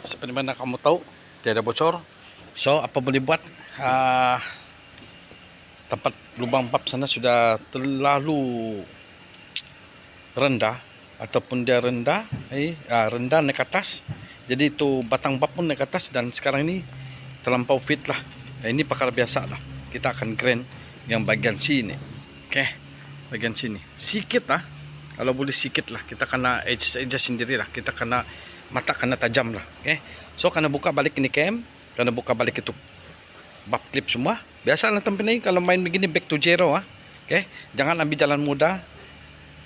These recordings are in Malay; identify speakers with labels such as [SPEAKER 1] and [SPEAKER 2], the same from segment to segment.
[SPEAKER 1] Seperti mana kamu tahu, tiada bocor. So apa boleh buat? Tempat lubang bab sana sudah terlalu rendah, ataupun dia rendah, rendah naik atas. Jadi itu batang bab pun naik atas, dan sekarang ini terlampau fit lah. Ini perkara biasa lah. Kita akan grind yang bagian sini. Okey, bagian sini sikit lah. Kalau boleh sikit lah, kita kena adjust sendiri lah. Kita kena mata kena tajam lah. Okey, so kena buka balik ini cam, kena buka balik itu bab clip semua. Biasa lah tempat ini kalau main begini back to zero ah. Okey, jangan ambil jalan mudah.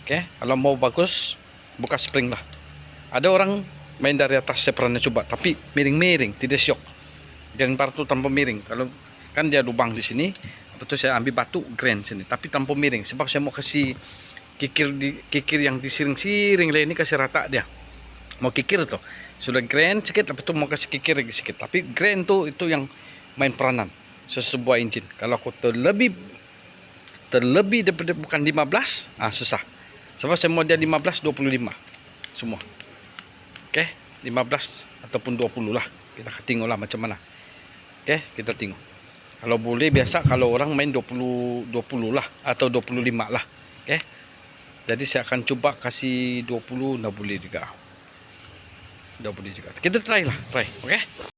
[SPEAKER 1] Okey, kalau mau bagus buka spring lah. Ada orang main dari atas, saya pernah coba, tapi miring-miring, tidak syok. Dan batu tanpa miring. Kalau kan dia lubang di sini, betul saya ambil batu grand sini, tapi tanpa miring. Sebab saya mau kasih kikir yang disiring-siring lah, ini kasih rata dia. Mau kikir tuh sudah grand sedikit, lepas itu mau kasih kikir lagi sedikit. Tapi grand tuh itu yang main peranan sebuah engine. Kalau aku terlebih daripada bukan 15, susah. Sebab saya mau dia 15 25 semua. Okey, 15 ataupun 20 lah. Kita tengoklah macam mana. Okey, kita tengok. Kalau boleh biasa kalau orang main 20 lah atau 25 lah. Okey. Jadi saya akan coba kasih 20, dah boleh juga. Dah boleh juga. Kita try lah, try. Okey.